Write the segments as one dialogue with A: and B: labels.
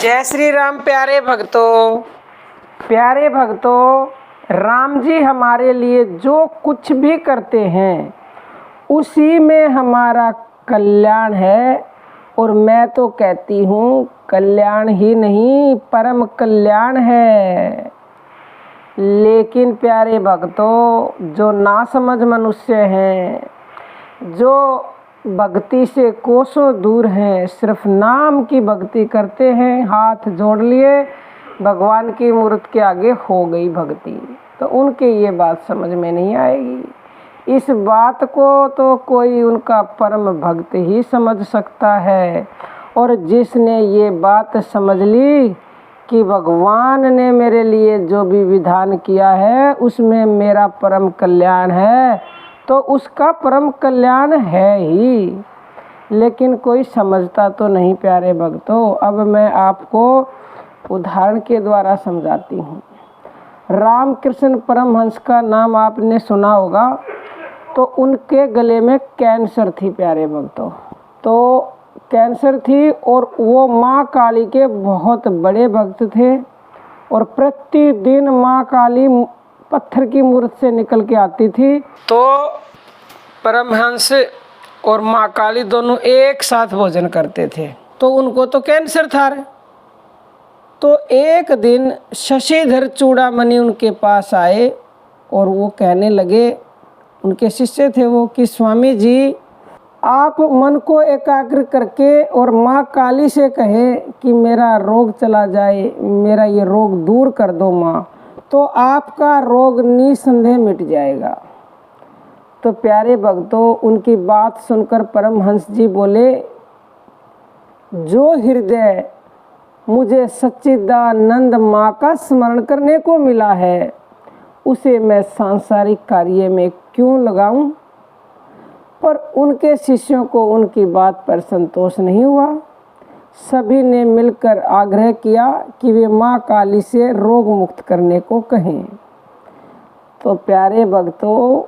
A: जय श्री राम। प्यारे भक्तों, राम जी हमारे लिए जो कुछ भी करते हैं उसी में हमारा कल्याण है। और मैं तो कहती हूँ कल्याण ही नहीं परम कल्याण है। लेकिन प्यारे भक्तों, जो नासमझ मनुष्य हैं, जो भक्ति से कोसों दूर हैं, सिर्फ नाम की भक्ति करते हैं, हाथ जोड़ लिए भगवान की मूर्ति के आगे हो गई भक्ति, तो उनके ये बात समझ में नहीं आएगी। इस बात को तो कोई उनका परम भक्त ही समझ सकता है। और जिसने ये बात समझ ली कि भगवान ने मेरे लिए जो भी विधान किया है उसमें मेरा परम कल्याण है, तो उसका परम कल्याण है ही। लेकिन कोई समझता तो नहीं प्यारे भक्तों। अब मैं आपको उदाहरण के द्वारा समझाती हूँ। रामकृष्ण परमहंस का नाम आपने सुना होगा। तो उनके गले में कैंसर थी प्यारे भक्तों। तो कैंसर थी और वो माँ काली के बहुत बड़े भक्त थे। और प्रतिदिन माँ काली पत्थर की मूर्ति से निकल के आती थी। तो परमहंस और माँ काली दोनों एक साथ भोजन करते थे। तो उनको तो कैंसर था। तो एक दिन शशिधर चूड़ामणि उनके पास आए और वो कहने लगे, उनके शिष्य थे वो, कि स्वामी जी आप मन को एकाग्र करके और माँ काली से कहें कि मेरा रोग चला जाए, मेरा ये रोग दूर कर दो माँ, तो आपका रोग निसंदेह मिट जाएगा। तो प्यारे भक्तों, उनकी बात सुनकर परमहंस जी बोले, जो हृदय मुझे सच्चिदानंद माँ का स्मरण करने को मिला है उसे मैं सांसारिक कार्य में क्यों लगाऊं। पर उनके शिष्यों को उनकी बात पर संतोष नहीं हुआ। सभी ने मिलकर आग्रह किया कि वे माँ काली से रोग मुक्त करने को कहें। तो प्यारे भक्तों,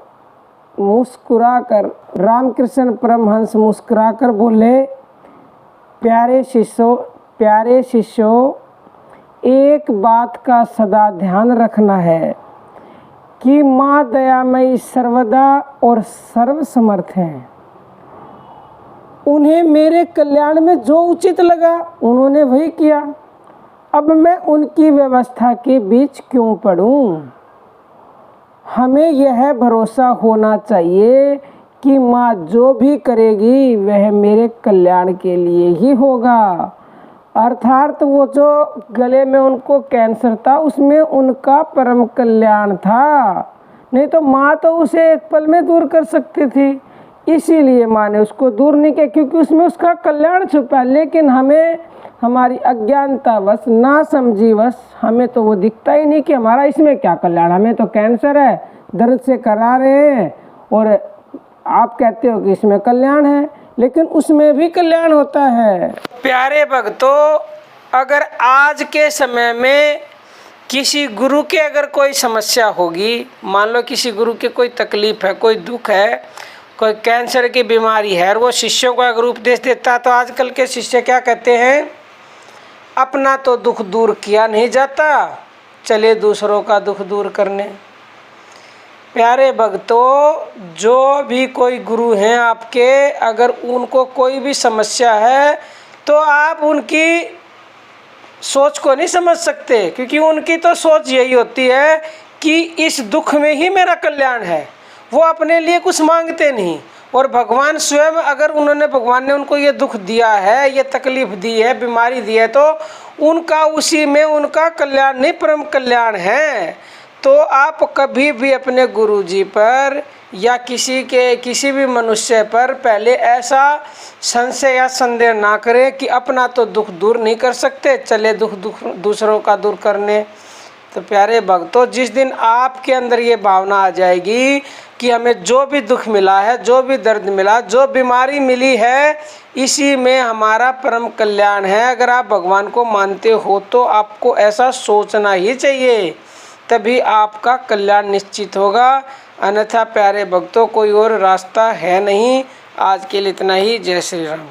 A: मुस्कुराकर रामकृष्ण परमहंस मुस्कुराकर बोले, प्यारे शिष्यों, एक बात का सदा ध्यान रखना है कि माँ दयामयी सर्वदा और सर्वसमर्थ हैं। उन्हें मेरे कल्याण में जो उचित लगा उन्होंने वही किया। अब मैं उनकी व्यवस्था के बीच क्यों पड़ूं। हमें यह भरोसा होना चाहिए कि माँ जो भी करेगी वह मेरे कल्याण के लिए ही होगा। अर्थात वो जो गले में उनको कैंसर था उसमें उनका परम कल्याण था, नहीं तो माँ तो उसे एक पल में दूर कर सकती थी। इसीलिए माँ ने उसको दूर नहीं किया, क्योंकि उसमें उसका कल्याण छुपा। लेकिन हमें हमारी अज्ञानतावश, नासमझीवश, हमें तो वो दिखता ही नहीं कि हमारा इसमें क्या कल्याण। हमें तो कैंसर है, दर्द से करा रहे हैं, और आप कहते हो कि इसमें कल्याण है, लेकिन उसमें भी कल्याण होता है। प्यारे भक्तों, अगर आज के समय में किसी गुरु के अगर कोई समस्या होगी, मान लो किसी गुरु के कोई तकलीफ है, कोई दुख है, कोई कैंसर की बीमारी है, और वो शिष्यों को अगर उपदेश देता, तो आजकल के शिष्य क्या कहते हैं, अपना तो दुख दूर किया नहीं जाता, चले दूसरों का दुख दूर करने। प्यारे भक्तों, जो भी कोई गुरु हैं आपके, अगर उनको कोई भी समस्या है तो आप उनकी सोच को नहीं समझ सकते, क्योंकि उनकी तो सोच यही होती है कि इस दुख में ही मेरा कल्याण है। वो अपने लिए कुछ मांगते नहीं। और भगवान स्वयं, अगर भगवान ने उनको ये दुख दिया है, ये तकलीफ दी है, बीमारी दी है, तो उनका उसी में उनका कल्याण नहीं परम कल्याण है। तो आप कभी भी अपने गुरुजी पर या किसी भी मनुष्य पर पहले ऐसा संशय या संदेह ना करें कि अपना तो दुख दूर नहीं कर सकते, चले दुख दूसरों का दूर करने। तो प्यारे भक्तों, जिस दिन आपके अंदर ये भावना आ जाएगी कि हमें जो भी दुख मिला है, जो भी दर्द मिला, जो बीमारी मिली है, इसी में हमारा परम कल्याण है, अगर आप भगवान को मानते हो तो आपको ऐसा सोचना ही चाहिए, तभी आपका कल्याण निश्चित होगा। अन्यथा प्यारे भक्तों, कोई और रास्ता है नहीं। आज के लिए इतना ही। जय श्री राम।